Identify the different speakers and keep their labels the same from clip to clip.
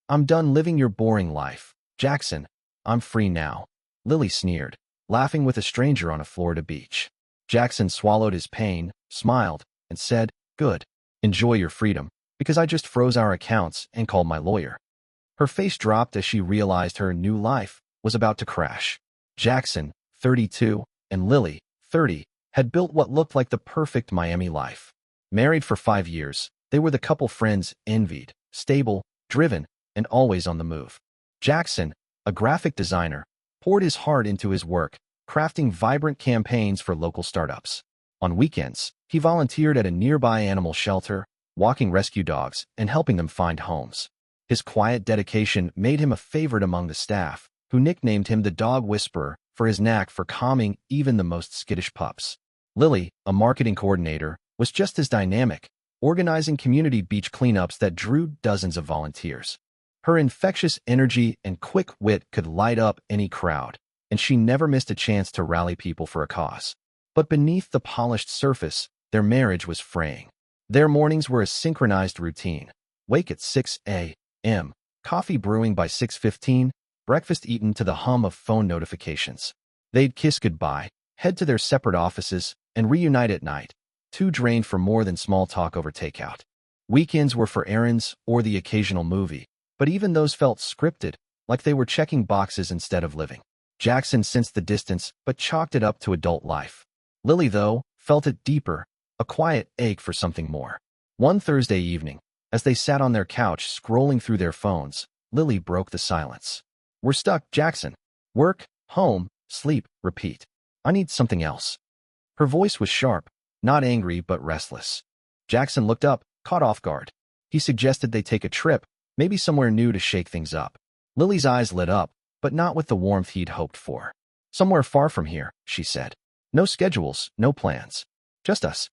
Speaker 1: I'm done living your boring life. Jackson, I'm free now. Lily sneered, laughing with a stranger on a Florida beach. Jackson swallowed his pain, smiled, and said, "Good. Enjoy your freedom, because I just froze our accounts and called my lawyer." Her face dropped as she realized her new life was about to crash. Jackson, 32, and Lily, 30, had built what looked like the perfect Miami life. Married for 5 years, they were the couple friends envied, stable, driven, and always on the move. Jackson, a graphic designer, poured his heart into his work, crafting vibrant campaigns for local startups. On weekends, he volunteered at a nearby animal shelter, walking rescue dogs and helping them find homes. His quiet dedication made him a favorite among the staff, who nicknamed him the Dog Whisperer for his knack for calming even the most skittish pups. Lily, a marketing coordinator, was just as dynamic, organizing community beach cleanups that drew dozens of volunteers. Her infectious energy and quick wit could light up any crowd, and she never missed a chance to rally people for a cause. But beneath the polished surface, their marriage was fraying. Their mornings were a synchronized routine. Wake at 6 a.m., coffee brewing by 6:15, breakfast eaten to the hum of phone notifications. They'd kiss goodbye, head to their separate offices, and reunite at night, too drained for more than small talk over takeout. Weekends were for errands or the occasional movie, but even those felt scripted, like they were checking boxes instead of living. Jackson sensed the distance, but chalked it up to adult life. Lily, though, felt it deeper, a quiet ache for something more. One Thursday evening, as they sat on their couch scrolling through their phones, Lily broke the silence. "We're stuck, Jackson. Work, home, sleep, repeat. I need something else." Her voice was sharp, not angry but restless. Jackson looked up, caught off guard. He suggested they take a trip, maybe somewhere new to shake things up. Lily's eyes lit up, but not with the warmth he'd hoped for. "Somewhere far from here," she said. "No schedules, no plans. Just us."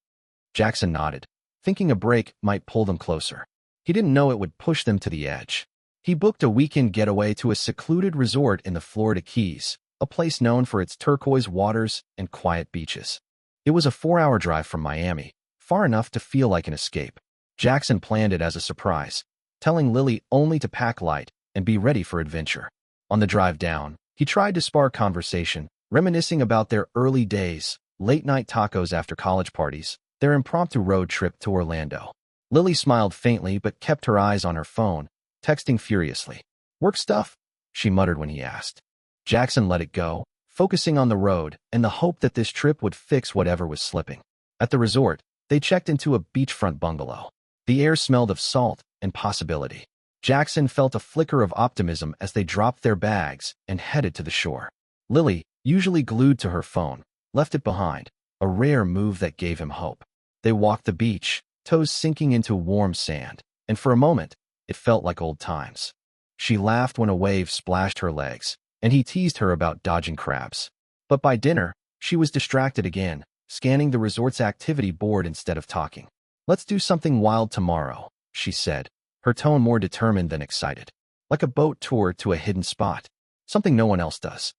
Speaker 1: Jackson nodded, thinking a break might pull them closer. He didn't know it would push them to the edge. He booked a weekend getaway to a secluded resort in the Florida Keys, a place known for its turquoise waters and quiet beaches. It was a 4-hour drive from Miami, far enough to feel like an escape. Jackson planned it as a surprise, telling Lily only to pack light and be ready for adventure. On the drive down, he tried to spark conversation, reminiscing about their early days, late-night tacos after college parties, their impromptu road trip to Orlando. Lily smiled faintly but kept her eyes on her phone, texting furiously. "Work stuff?" she muttered when he asked. Jackson let it go, focusing on the road and the hope that this trip would fix whatever was slipping. At the resort, they checked into a beachfront bungalow. The air smelled of salt and possibility. Jackson felt a flicker of optimism as they dropped their bags and headed to the shore. Lily, usually glued to her phone, left it behind, a rare move that gave him hope. They walked the beach, toes sinking into warm sand, and for a moment, it felt like old times. She laughed when a wave splashed her legs, and he teased her about dodging crabs. But by dinner, she was distracted again, scanning the resort's activity board instead of talking. "Let's do something wild tomorrow," she said, her tone more determined than excited. "Like a boat tour to a hidden spot. Something no one else does."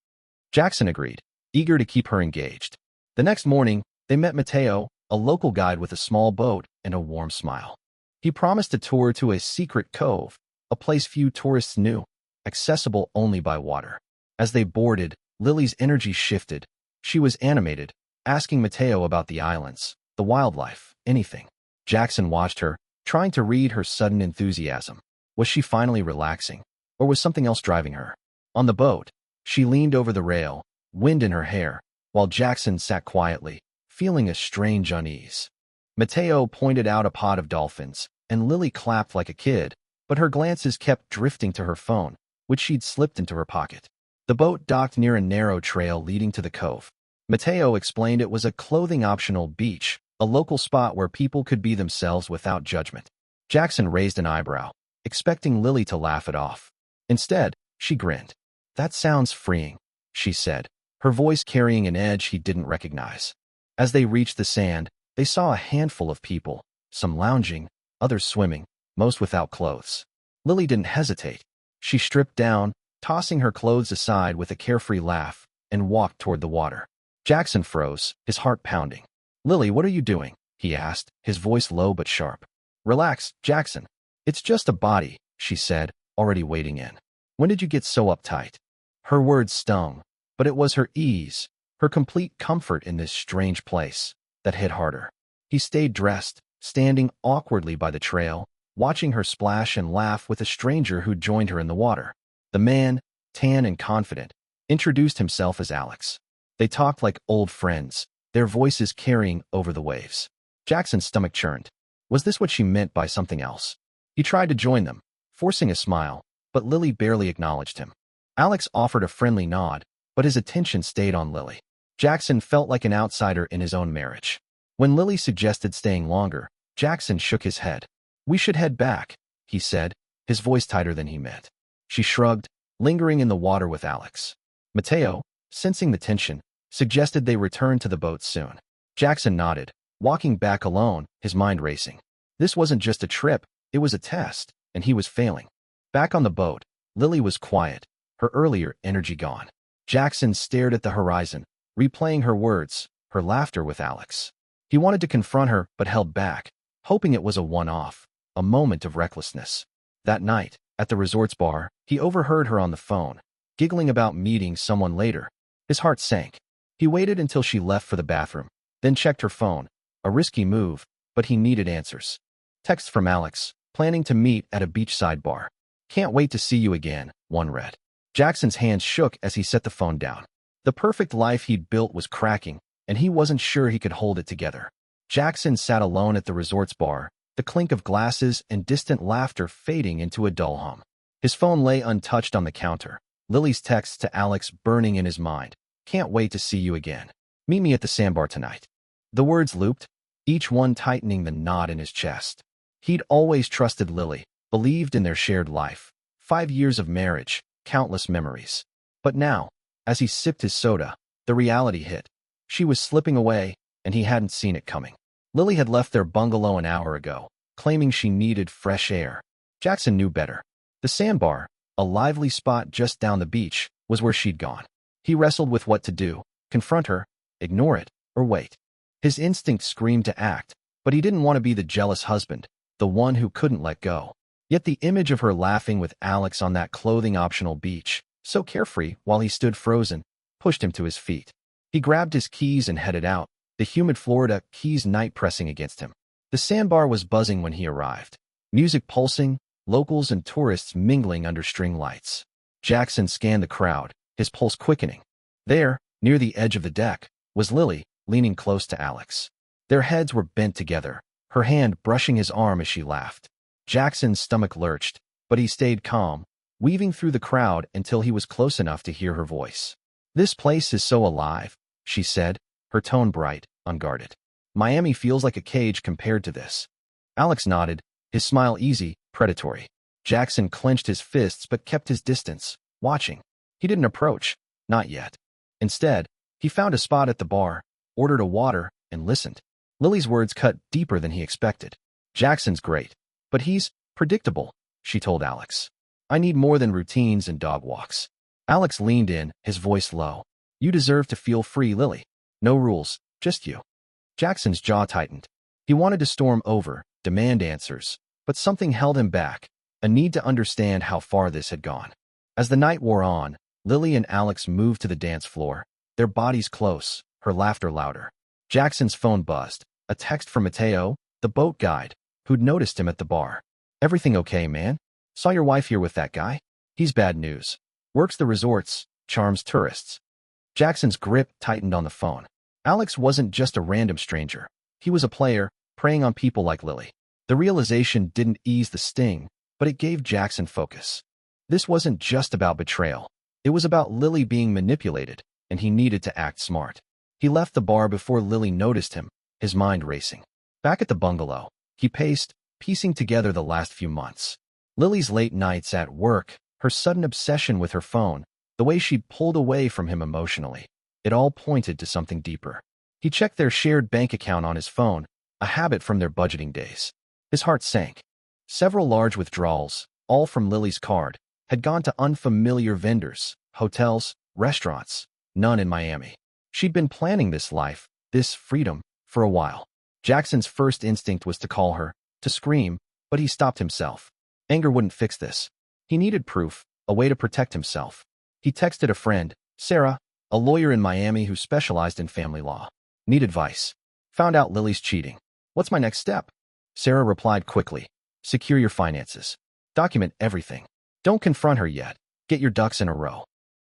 Speaker 1: Jackson agreed, eager to keep her engaged. The next morning, they met Mateo, a local guide with a small boat and a warm smile. He promised a tour to a secret cove, a place few tourists knew, accessible only by water. As they boarded, Lily's energy shifted. She was animated, asking Mateo about the islands, the wildlife, anything. Jackson watched her, trying to read her sudden enthusiasm. Was she finally relaxing, or was something else driving her? On the boat, she leaned over the rail, wind in her hair, while Jackson sat quietly, feeling a strange unease. Mateo pointed out a pod of dolphins, and Lily clapped like a kid, but her glances kept drifting to her phone, which she'd slipped into her pocket. The boat docked near a narrow trail leading to the cove. Mateo explained it was a clothing-optional beach, a local spot where people could be themselves without judgment. Jackson raised an eyebrow, expecting Lily to laugh it off. Instead, she grinned. "That sounds freeing," she said, her voice carrying an edge he didn't recognize. As they reached the sand, they saw a handful of people, some lounging, others swimming, most without clothes. Lily didn't hesitate. She stripped down, tossing her clothes aside with a carefree laugh, and walked toward the water. Jackson froze, his heart pounding. "Lily, what are you doing?" he asked, his voice low but sharp. "Relax, Jackson. It's just a body," she said, already waiting in. When did you get so uptight? Her words stung, but it was her ease, her complete comfort in this strange place, that hit harder. He stayed dressed, standing awkwardly by the trail, watching her splash and laugh with a stranger who joined her in the water. The man, tan and confident, introduced himself as Alex. They talked like old friends, their voices carrying over the waves. Jackson's stomach churned. Was this what she meant by something else? He tried to join them, forcing a smile, but Lily barely acknowledged him. Alex offered a friendly nod, but his attention stayed on Lily. Jackson felt like an outsider in his own marriage. When Lily suggested staying longer, Jackson shook his head. We should head back, he said, his voice tighter than he meant. She shrugged, lingering in the water with Alex. Mateo, sensing the tension, suggested they return to the boat soon. Jackson nodded, walking back alone, his mind racing. This wasn't just a trip, it was a test, and he was failing. Back on the boat, Lily was quiet, her earlier energy gone. Jackson stared at the horizon, replaying her words, her laughter with Alex. He wanted to confront her but held back, hoping it was a one-off, a moment of recklessness. That night, at the resort's bar, he overheard her on the phone, giggling about meeting someone later. His heart sank. He waited until she left for the bathroom, then checked her phone, a risky move, but he needed answers. Text from Alex, planning to meet at a beachside bar. Can't wait to see you again, one read. Jackson's hands shook as he set the phone down. The perfect life he'd built was cracking, and he wasn't sure he could hold it together. Jackson sat alone at the resort's bar, the clink of glasses and distant laughter fading into a dull hum. His phone lay untouched on the counter, Lily's text to Alex burning in his mind. Can't wait to see you again. Meet me at the sandbar tonight. The words looped, each one tightening the knot in his chest. He'd always trusted Lily, believed in their shared life. 5 years of marriage, countless memories. But now, as he sipped his soda, the reality hit. She was slipping away, and he hadn't seen it coming. Lily had left their bungalow an hour ago, claiming she needed fresh air. Jackson knew better. The sandbar, a lively spot just down the beach, was where she'd gone. He wrestled with what to do, confront her, ignore it, or wait. His instinct screamed to act, but he didn't want to be the jealous husband, the one who couldn't let go. Yet the image of her laughing with Alex on that clothing-optional beach, so carefree while he stood frozen, pushed him to his feet. He grabbed his keys and headed out, the humid Florida Keys night pressing against him. The sandbar was buzzing when he arrived. Music pulsing, locals and tourists mingling under string lights. Jackson scanned the crowd, his pulse quickening. There, near the edge of the deck, was Lily, leaning close to Alex. Their heads were bent together, her hand brushing his arm as she laughed. Jackson's stomach lurched, but he stayed calm, weaving through the crowd until he was close enough to hear her voice. This place is so alive, she said, her tone bright, unguarded. Miami feels like a cage compared to this. Alex nodded, his smile easy, predatory. Jackson clenched his fists but kept his distance, watching. He didn't approach, not yet. Instead, he found a spot at the bar, ordered a water, and listened. Lily's words cut deeper than he expected. Jackson's great, but he's predictable, she told Alex. I need more than routines and dog walks. Alex leaned in, his voice low. You deserve to feel free, Lily. No rules, just you. Jackson's jaw tightened. He wanted to storm over, demand answers, but something held him back, a need to understand how far this had gone. As the night wore on, Lily and Alex moved to the dance floor, their bodies close, her laughter louder. Jackson's phone buzzed, a text from Mateo, the boat guide, who'd noticed him at the bar. Everything okay, man? Saw your wife here with that guy? He's bad news. Works the resorts, charms tourists. Jackson's grip tightened on the phone. Alex wasn't just a random stranger. He was a player, preying on people like Lily. The realization didn't ease the sting, but it gave Jackson focus. This wasn't just about betrayal. It was about Lily being manipulated, and he needed to act smart. He left the bar before Lily noticed him, his mind racing. Back at the bungalow, he paced, piecing together the last few months. Lily's late nights at work, her sudden obsession with her phone, the way she'd pulled away from him emotionally. It all pointed to something deeper. He checked their shared bank account on his phone, a habit from their budgeting days. His heart sank. Several large withdrawals, all from Lily's card, had gone to unfamiliar vendors, hotels, restaurants, none in Miami. She'd been planning this life, this freedom, for a while. Jackson's first instinct was to call her, to scream, but he stopped himself. Anger wouldn't fix this. He needed proof, a way to protect himself. He texted a friend, Sarah, a lawyer in Miami who specialized in family law. Need advice. Found out Lily's cheating. What's my next step? Sarah replied quickly. Secure your finances. Document everything. Don't confront her yet. Get your ducks in a row.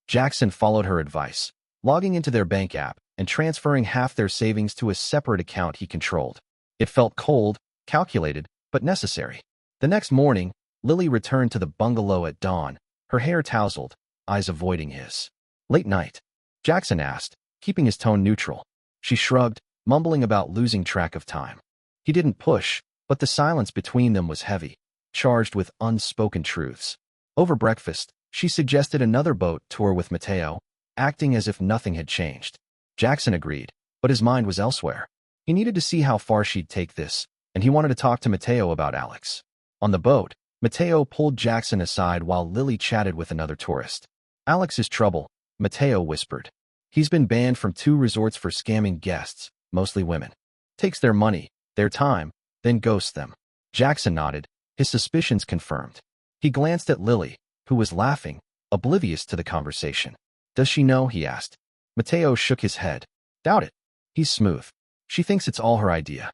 Speaker 1: Jackson followed her advice, logging into their bank app and transferring half their savings to a separate account he controlled. It felt cold, calculated, but necessary. The next morning, Lily returned to the bungalow at dawn, her hair tousled, eyes avoiding his. Late night? Jackson asked, keeping his tone neutral. She shrugged, mumbling about losing track of time. He didn't push, but the silence between them was heavy, charged with unspoken truths. Over breakfast, she suggested another boat tour with Mateo, acting as if nothing had changed. Jackson agreed, but his mind was elsewhere. He needed to see how far she'd take this, and he wanted to talk to Mateo about Alex. On the boat, Mateo pulled Jackson aside while Lily chatted with another tourist. Alex is trouble, Mateo whispered. He's been banned from 2 resorts for scamming guests, mostly women. Takes their money, their time, then ghosts them. Jackson nodded, his suspicions confirmed. He glanced at Lily, who was laughing, oblivious to the conversation. Does she know? He asked. Mateo shook his head. Doubt it. He's smooth. She thinks it's all her idea.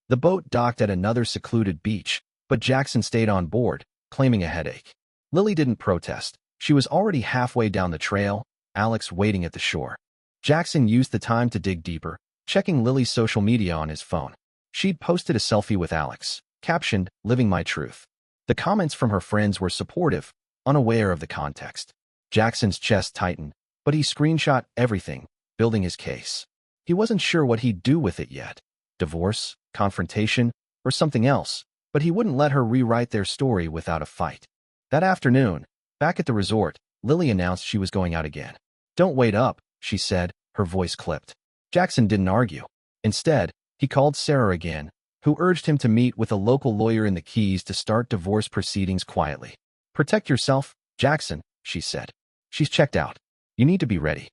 Speaker 1: The boat docked at another secluded beach, but Jackson stayed on board, claiming a headache. Lily didn't protest. She was already halfway down the trail, Alex waiting at the shore. Jackson used the time to dig deeper, checking Lily's social media on his phone. She'd posted a selfie with Alex, captioned, "Living my truth." The comments from her friends were supportive, unaware of the context. Jackson's chest tightened, but he screenshot everything, building his case. He wasn't sure what he'd do with it yet. Divorce, confrontation, or something else, but he wouldn't let her rewrite their story without a fight. That afternoon, back at the resort, Lily announced she was going out again. Don't wait up, she said, her voice clipped. Jackson didn't argue. Instead, he called Sarah again, who urged him to meet with a local lawyer in the Keys to start divorce proceedings quietly. Protect yourself, Jackson, she said. She's checked out. You need to be ready.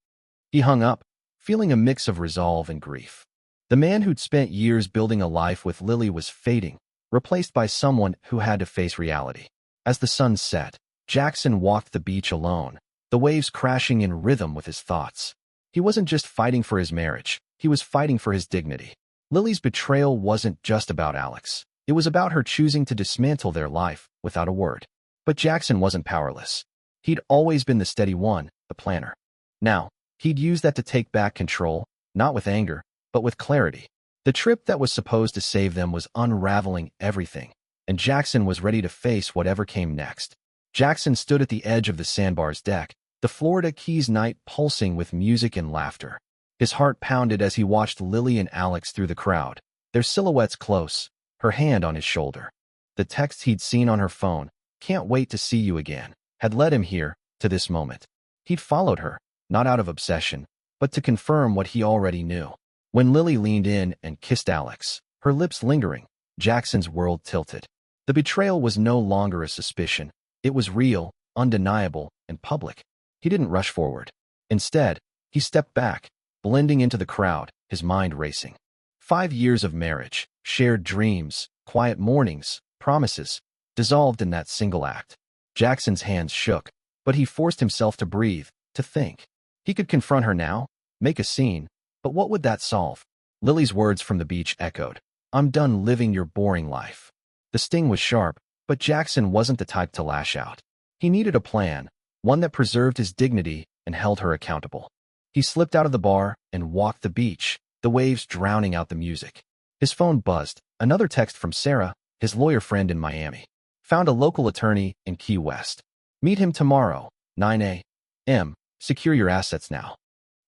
Speaker 1: He hung up, feeling a mix of resolve and grief. The man who'd spent years building a life with Lily was fading, replaced by someone who had to face reality. As the sun set, Jackson walked the beach alone, the waves crashing in rhythm with his thoughts. He wasn't just fighting for his marriage, he was fighting for his dignity. Lily's betrayal wasn't just about Alex. It was about her choosing to dismantle their life without a word. But Jackson wasn't powerless. He'd always been the steady one, the planner. Now, he'd use that to take back control, not with anger, but with clarity. The trip that was supposed to save them was unraveling everything, and Jackson was ready to face whatever came next. Jackson stood at the edge of the sandbar's deck, the Florida Keys night pulsing with music and laughter. His heart pounded as he watched Lily and Alex through the crowd, their silhouettes close, her hand on his shoulder. The text he'd seen on her phone, "Can't wait to see you again," had led him here, to this moment. He'd followed her, not out of obsession, but to confirm what he already knew. When Lily leaned in and kissed Alex, her lips lingering, Jackson's world tilted. The betrayal was no longer a suspicion. It was real, undeniable, and public. He didn't rush forward. Instead, he stepped back, blending into the crowd, his mind racing. 5 years of marriage, shared dreams, quiet mornings, promises, dissolved in that single act. Jackson's hands shook, but he forced himself to breathe, to think. He could confront her now, make a scene, but what would that solve? Lily's words from the beach echoed. "I'm done living your boring life." The sting was sharp, but Jackson wasn't the type to lash out. He needed a plan, one that preserved his dignity and held her accountable. He slipped out of the bar and walked the beach, the waves drowning out the music. His phone buzzed, another text from Sarah, his lawyer friend in Miami. Found a local attorney in Key West. Meet him tomorrow, 9 a.m. Secure your assets now.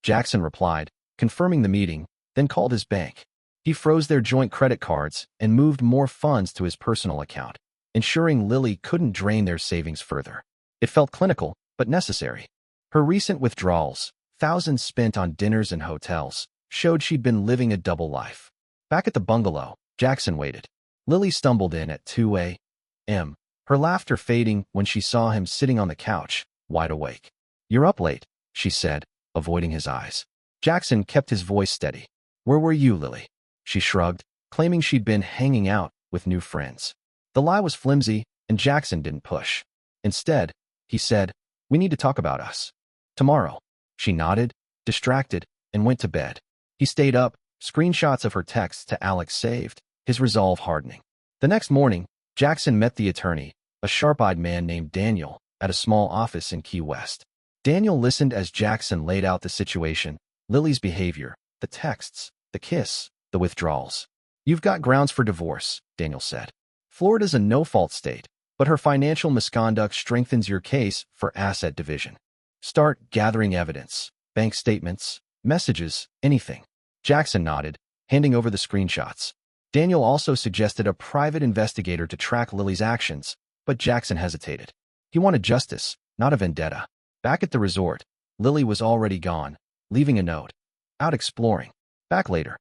Speaker 1: Jackson replied, confirming the meeting, then called his bank. He froze their joint credit cards and moved more funds to his personal account, ensuring Lily couldn't drain their savings further. It felt clinical, but necessary. Her recent withdrawals, thousands spent on dinners and hotels, showed she'd been living a double life. Back at the bungalow, Jackson waited. Lily stumbled in at 2 a.m., her laughter fading when she saw him sitting on the couch, wide awake. "You're up late," she said, avoiding his eyes. Jackson kept his voice steady. "Where were you, Lily?" She shrugged, claiming she'd been hanging out with new friends. The lie was flimsy, and Jackson didn't push. Instead, he said, "We need to talk about us. Tomorrow." She nodded, distracted, and went to bed. He stayed up, screenshots of her texts to Alex saved, his resolve hardening. The next morning, Jackson met the attorney, a sharp-eyed man named Daniel, at a small office in Key West. Daniel listened as Jackson laid out the situation, Lily's behavior, the texts, the kiss, the withdrawals. "You've got grounds for divorce," Daniel said. "Florida's a no-fault state, but her financial misconduct strengthens your case for asset division. Start gathering evidence, bank statements, messages, anything." Jackson nodded, handing over the screenshots. Daniel also suggested a private investigator to track Lily's actions, but Jackson hesitated. He wanted justice, not a vendetta. Back at the resort, Lily was already gone, leaving a note. "Out exploring. Back later."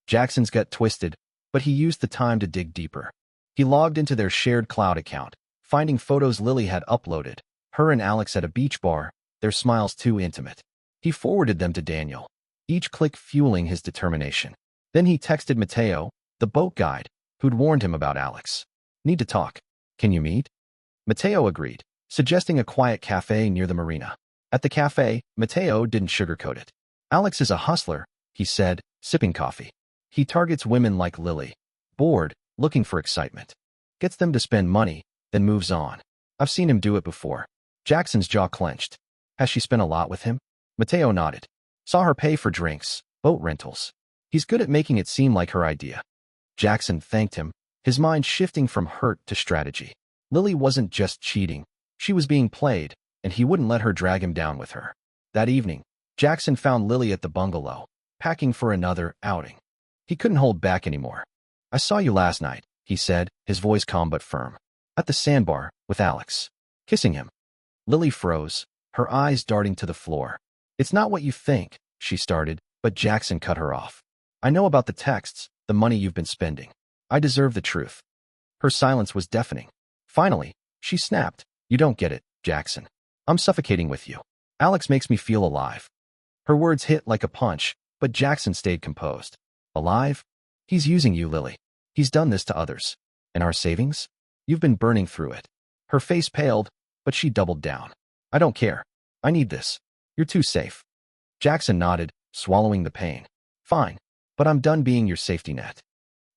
Speaker 1: Jackson's gut twisted, but he used the time to dig deeper. He logged into their shared cloud account, finding photos Lily had uploaded, her and Alex at a beach bar, their smiles too intimate. He forwarded them to Daniel, each click fueling his determination. Then he texted Mateo, the boat guide, who'd warned him about Alex. "Need to talk. Can you meet?" Mateo agreed, suggesting a quiet cafe near the marina. At the cafe, Mateo didn't sugarcoat it. "Alex is a hustler," he said, sipping coffee. "He targets women like Lily, bored, looking for excitement. Gets them to spend money, then moves on. I've seen him do it before." Jackson's jaw clenched. "Has she spent a lot with him?" Mateo nodded. "Saw her pay for drinks, boat rentals. He's good at making it seem like her idea." Jackson thanked him, his mind shifting from hurt to strategy. Lily wasn't just cheating. She was being played, and he wouldn't let her drag him down with her. That evening, Jackson found Lily at the bungalow, packing for another outing. He couldn't hold back anymore. "I saw you last night," he said, his voice calm but firm. "At the sandbar, with Alex. Kissing him." Lily froze, her eyes darting to the floor. "It's not what you think," she started, but Jackson cut her off. "I know about the texts, the money you've been spending. I deserve the truth." Her silence was deafening. Finally, she snapped, "You don't get it, Jackson. I'm suffocating with you. Alex makes me feel alive." Her words hit like a punch, but Jackson stayed composed. "Alive? He's using you, Lily. He's done this to others. And our savings? You've been burning through it." Her face paled, but she doubled down. "I don't care. I need this. You're too safe." Jackson nodded, swallowing the pain. "Fine, but I'm done being your safety net."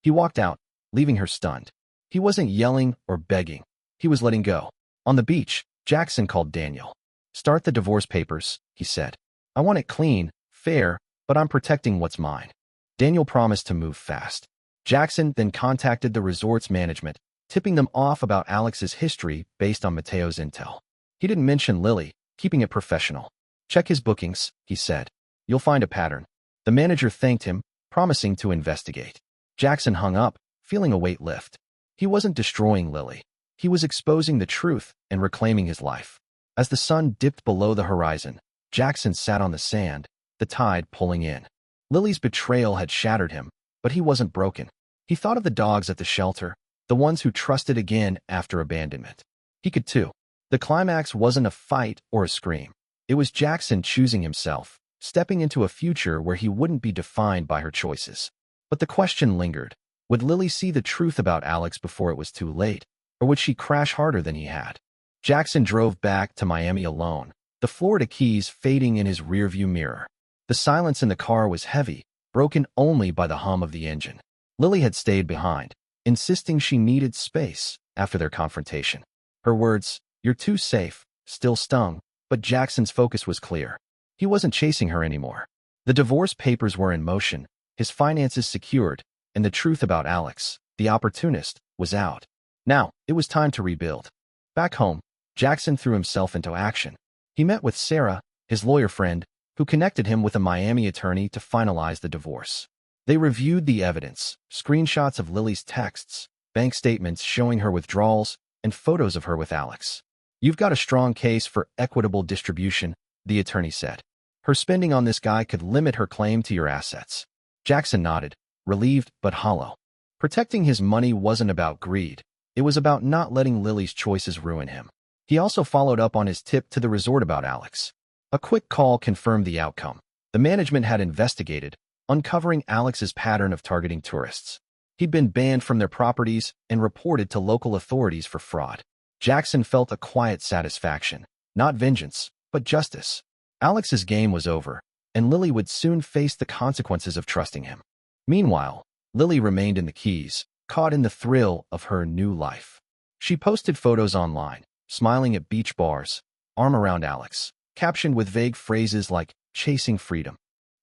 Speaker 1: He walked out, leaving her stunned. He wasn't yelling or begging. He was letting go. On the beach, Jackson called Daniel. "Start the divorce papers," he said. "I want it clean, fair, but I'm protecting what's mine." Daniel promised to move fast. Jackson then contacted the resort's management, tipping them off about Alex's history based on Mateo's intel. He didn't mention Lily, keeping it professional. "Check his bookings," he said. "You'll find a pattern." The manager thanked him, promising to investigate. Jackson hung up, feeling a weight lift. He wasn't destroying Lily. He was exposing the truth and reclaiming his life. As the sun dipped below the horizon, Jackson sat on the sand, the tide pulling in. Lily's betrayal had shattered him, but he wasn't broken. He thought of the dogs at the shelter, the ones who trusted again after abandonment. He could too. The climax wasn't a fight or a scream. It was Jackson choosing himself, stepping into a future where he wouldn't be defined by her choices. But the question lingered. Would Lily see the truth about Alex before it was too late, or would she crash harder than he had? Jackson drove back to Miami alone, the Florida Keys fading in his rearview mirror. The silence in the car was heavy, broken only by the hum of the engine. Lily had stayed behind, insisting she needed space after their confrontation. Her words, "You're too safe," still stung, but Jackson's focus was clear. He wasn't chasing her anymore. The divorce papers were in motion, his finances secured, and the truth about Alex, the opportunist, was out. Now, it was time to rebuild. Back home, Jackson threw himself into action. He met with Sarah, his lawyer friend, who connected him with a Miami attorney to finalize the divorce. They reviewed the evidence, screenshots of Lily's texts, bank statements showing her withdrawals, and photos of her with Alex. "You've got a strong case for equitable distribution," the attorney said. "Her spending on this guy could limit her claim to your assets." Jackson nodded, relieved but hollow. Protecting his money wasn't about greed. It was about not letting Lily's choices ruin him. He also followed up on his tip to the resort about Alex. A quick call confirmed the outcome. The management had investigated, uncovering Alex's pattern of targeting tourists. He'd been banned from their properties and reported to local authorities for fraud. Jackson felt a quiet satisfaction, not vengeance, but justice. Alex's game was over, and Lily would soon face the consequences of trusting him. Meanwhile, Lily remained in the Keys, caught in the thrill of her new life. She posted photos online, smiling at beach bars, arm around Alex, captioned with vague phrases like chasing freedom.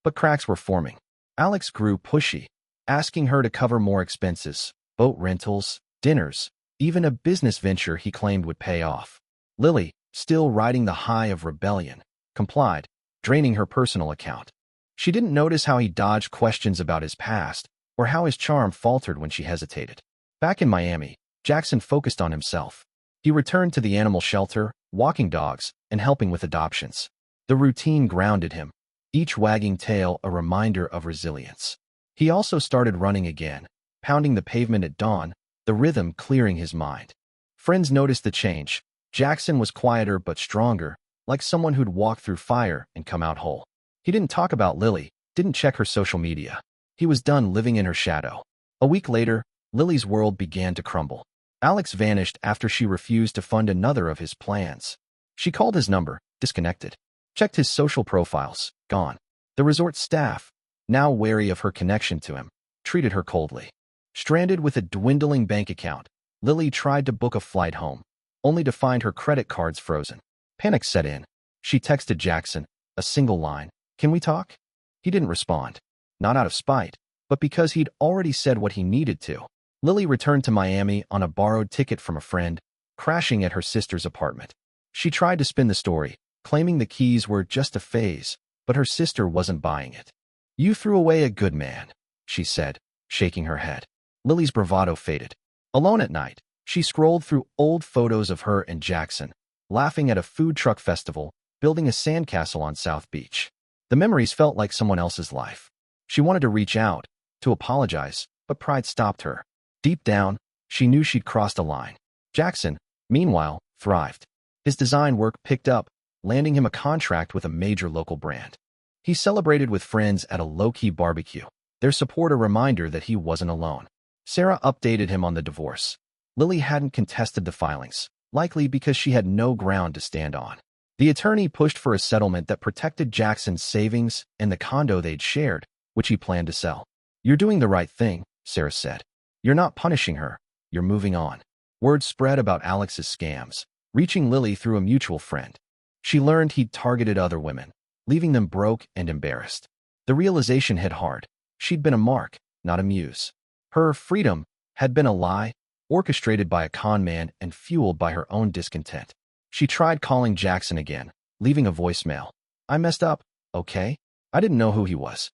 Speaker 1: But cracks were forming. Alex grew pushy, asking her to cover more expenses, boat rentals, dinners, even a business venture he claimed would pay off. Lily, still riding the high of rebellion, complied, draining her personal account. She didn't notice how he dodged questions about his past or how his charm faltered when she hesitated. Back in Miami, Jackson focused on himself. He returned to the animal shelter, walking dogs, and helping with adoptions. The routine grounded him, each wagging tail a reminder of resilience. He also started running again, pounding the pavement at dawn, the rhythm clearing his mind. Friends noticed the change. Jackson was quieter but stronger, like someone who'd walked through fire and come out whole. He didn't talk about Lily, didn't check her social media. He was done living in her shadow. A week later, Lily's world began to crumble. Alex vanished after she refused to fund another of his plans. She called his number, disconnected. Checked his social profiles, gone. The resort staff, now wary of her connection to him, treated her coldly. Stranded with a dwindling bank account, Lily tried to book a flight home, only to find her credit cards frozen. Panic set in. She texted Jackson, a single line, "Can we talk?" He didn't respond. Not out of spite, but because he'd already said what he needed to. Lily returned to Miami on a borrowed ticket from a friend, crashing at her sister's apartment. She tried to spin the story, claiming the Keys were just a phase, but her sister wasn't buying it. "You threw away a good man," she said, shaking her head. Lily's bravado faded. Alone at night, she scrolled through old photos of her and Jackson, laughing at a food truck festival, building a sandcastle on South Beach. The memories felt like someone else's life. She wanted to reach out, to apologize, but pride stopped her. Deep down, she knew she'd crossed a line. Jackson, meanwhile, thrived. His design work picked up, landing him a contract with a major local brand. He celebrated with friends at a low-key barbecue, their support a reminder that he wasn't alone. Sarah updated him on the divorce. Lily hadn't contested the filings, likely because she had no ground to stand on. The attorney pushed for a settlement that protected Jackson's savings and the condo they'd shared, which he planned to sell. "You're doing the right thing," Sarah said. "You're not punishing her, you're moving on." Word spread about Alex's scams, reaching Lily through a mutual friend. She learned he'd targeted other women, leaving them broke and embarrassed. The realization hit hard. She'd been a mark, not a muse. Her freedom had been a lie, orchestrated by a con man and fueled by her own discontent. She tried calling Jackson again, leaving a voicemail. "I messed up, okay? I didn't know who he was."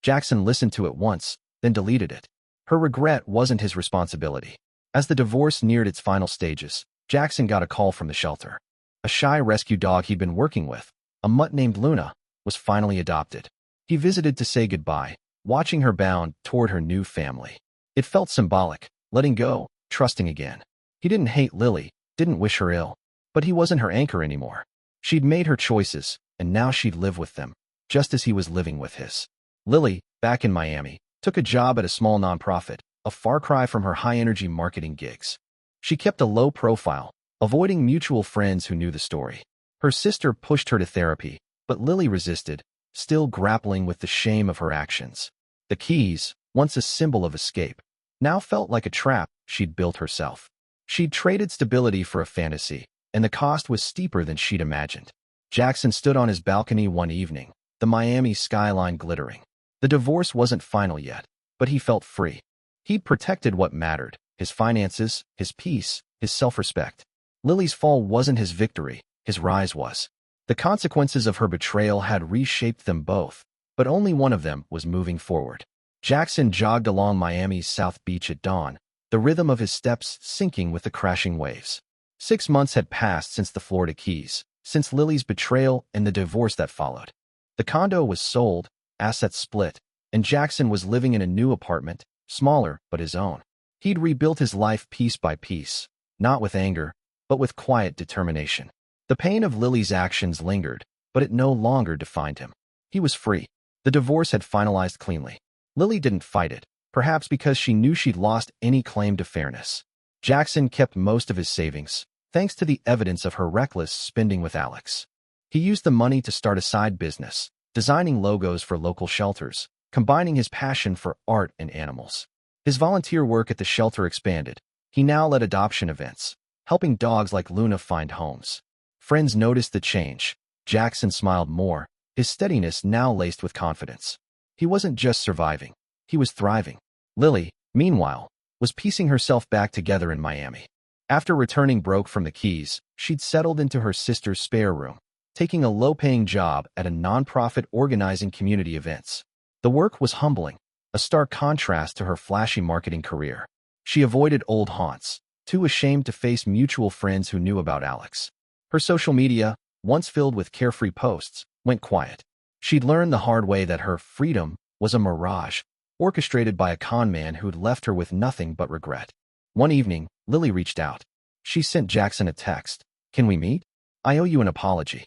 Speaker 1: Jackson listened to it once, then deleted it. Her regret wasn't his responsibility. As the divorce neared its final stages, Jackson got a call from the shelter. A shy rescue dog he'd been working with, a mutt named Luna, was finally adopted. He visited to say goodbye, watching her bound toward her new family. It felt symbolic, letting go, trusting again. He didn't hate Lily, didn't wish her ill, but he wasn't her anchor anymore. She'd made her choices, and now she'd live with them, just as he was living with his. Lily, back in Miami, took a job at a small nonprofit, a far cry from her high-energy marketing gigs. She kept a low profile, avoiding mutual friends who knew the story. Her sister pushed her to therapy, but Lily resisted, still grappling with the shame of her actions. The Keys, once a symbol of escape, now felt like a trap she'd built herself. She'd traded stability for a fantasy, and the cost was steeper than she'd imagined. Jackson stood on his balcony one evening, the Miami skyline glittering. The divorce wasn't final yet, but he felt free. He'd protected what mattered, his finances, his peace, his self-respect. Lily's fall wasn't his victory, his rise was. The consequences of her betrayal had reshaped them both, but only one of them was moving forward. Jackson jogged along Miami's South Beach at dawn, the rhythm of his steps syncing with the crashing waves. 6 months had passed since the Florida Keys, since Lily's betrayal and the divorce that followed. The condo was sold, assets split, and Jackson was living in a new apartment, smaller but his own. He'd rebuilt his life piece by piece, not with anger, but with quiet determination. The pain of Lily's actions lingered, but it no longer defined him. He was free. The divorce had finalized cleanly. Lily didn't fight it, perhaps because she knew she'd lost any claim to fairness. Jackson kept most of his savings, thanks to the evidence of her reckless spending with Alex. He used the money to start a side business, designing logos for local shelters, combining his passion for art and animals. His volunteer work at the shelter expanded. He now led adoption events, helping dogs like Luna find homes. Friends noticed the change. Jackson smiled more, his steadiness now laced with confidence. He wasn't just surviving, he was thriving. Lily, meanwhile, was piecing herself back together in Miami. After returning broke from the Keys, she'd settled into her sister's spare room, taking a low-paying job at a nonprofit organizing community events. The work was humbling, a stark contrast to her flashy marketing career. She avoided old haunts, too ashamed to face mutual friends who knew about Alex. Her social media, once filled with carefree posts, went quiet. She'd learned the hard way that her freedom was a mirage, orchestrated by a con man who'd left her with nothing but regret. One evening, Lily reached out. She sent Jackson a text. "Can we meet? I owe you an apology."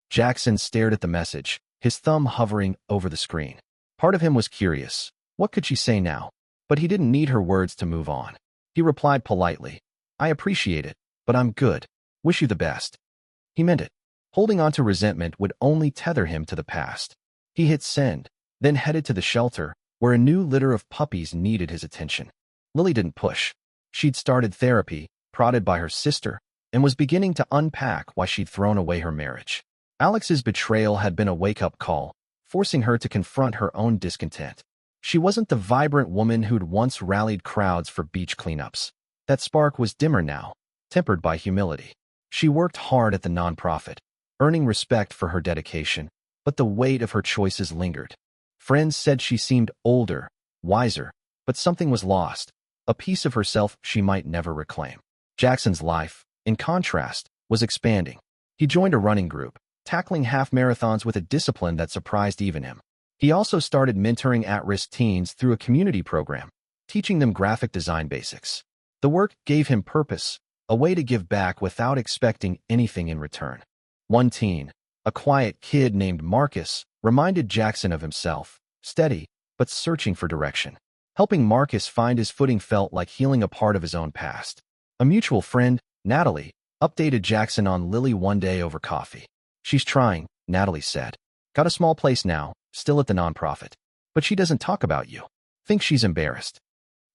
Speaker 1: Jackson stared at the message, his thumb hovering over the screen. Part of him was curious. What could she say now? But he didn't need her words to move on. He replied politely, "I appreciate it, but I'm good. Wish you the best." He meant it. Holding on to resentment would only tether him to the past. He hit send, then headed to the shelter, where a new litter of puppies needed his attention. Lily didn't push. She'd started therapy, prodded by her sister, and was beginning to unpack why she'd thrown away her marriage. Alex's betrayal had been a wake-up call, forcing her to confront her own discontent. She wasn't the vibrant woman who'd once rallied crowds for beach cleanups. That spark was dimmer now, tempered by humility. She worked hard at the nonprofit, earning respect for her dedication, but the weight of her choices lingered. Friends said she seemed older, wiser, but something was lost, a piece of herself she might never reclaim. Jackson's life, in contrast, was expanding. He joined a running group, tackling half marathons with a discipline that surprised even him. He also started mentoring at-risk teens through a community program, teaching them graphic design basics. The work gave him purpose, a way to give back without expecting anything in return. One teen, a quiet kid named Marcus, reminded Jackson of himself, steady, but searching for direction. Helping Marcus find his footing felt like healing a part of his own past. A mutual friend, Natalie, updated Jackson on Lily one day over coffee. "She's trying," Natalie said. "Got a small place now, still at the nonprofit. But she doesn't talk about you. Think she's embarrassed."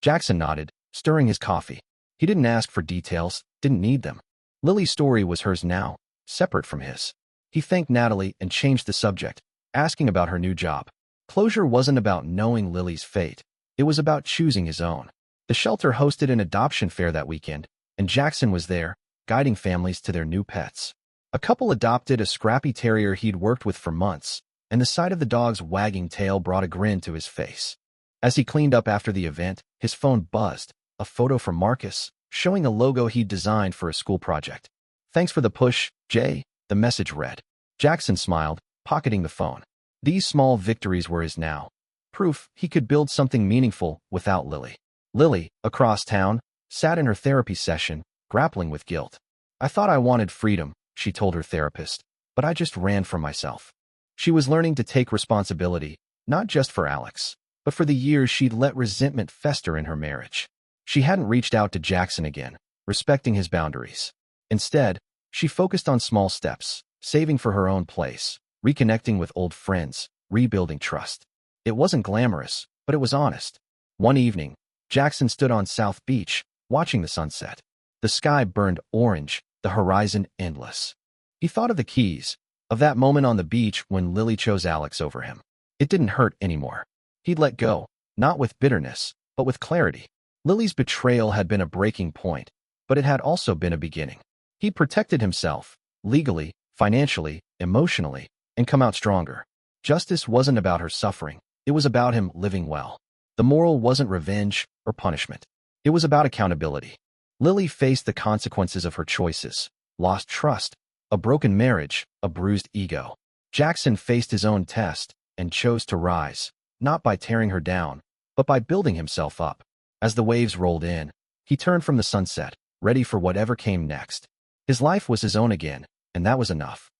Speaker 1: Jackson nodded, stirring his coffee. He didn't ask for details, didn't need them. Lily's story was hers now, separate from his. He thanked Natalie and changed the subject, asking about her new job. Closure wasn't about knowing Lily's fate. It was about choosing his own. The shelter hosted an adoption fair that weekend, and Jackson was there, guiding families to their new pets. A couple adopted a scrappy terrier he'd worked with for months, and the sight of the dog's wagging tail brought a grin to his face. As he cleaned up after the event, his phone buzzed, a photo from Marcus, showing a logo he'd designed for a school project. "Thanks for the push, Jay," the message read. Jackson smiled, pocketing the phone. These small victories were his now. Proof he could build something meaningful without Lily. Lily, across town, sat in her therapy session, grappling with guilt. "I thought I wanted freedom," she told her therapist, "but I just ran from myself." She was learning to take responsibility, not just for Alex, but for the years she'd let resentment fester in her marriage. She hadn't reached out to Jackson again, respecting his boundaries. Instead, she focused on small steps, saving for her own place, reconnecting with old friends, rebuilding trust. It wasn't glamorous, but it was honest. One evening, Jackson stood on South Beach, watching the sunset. The sky burned orange, the horizon endless. He thought of the Keys, of that moment on the beach when Lily chose Alex over him. It didn't hurt anymore. He'd let go, not with bitterness, but with clarity. Lily's betrayal had been a breaking point, but it had also been a beginning. He'd protected himself, legally, financially, emotionally, and come out stronger. Justice wasn't about her suffering. It was about him living well. The moral wasn't revenge or punishment. It was about accountability. Lily faced the consequences of her choices, lost trust, a broken marriage, a bruised ego. Jackson faced his own test and chose to rise, not by tearing her down, but by building himself up. As the waves rolled in, he turned from the sunset, ready for whatever came next. His life was his own again, and that was enough.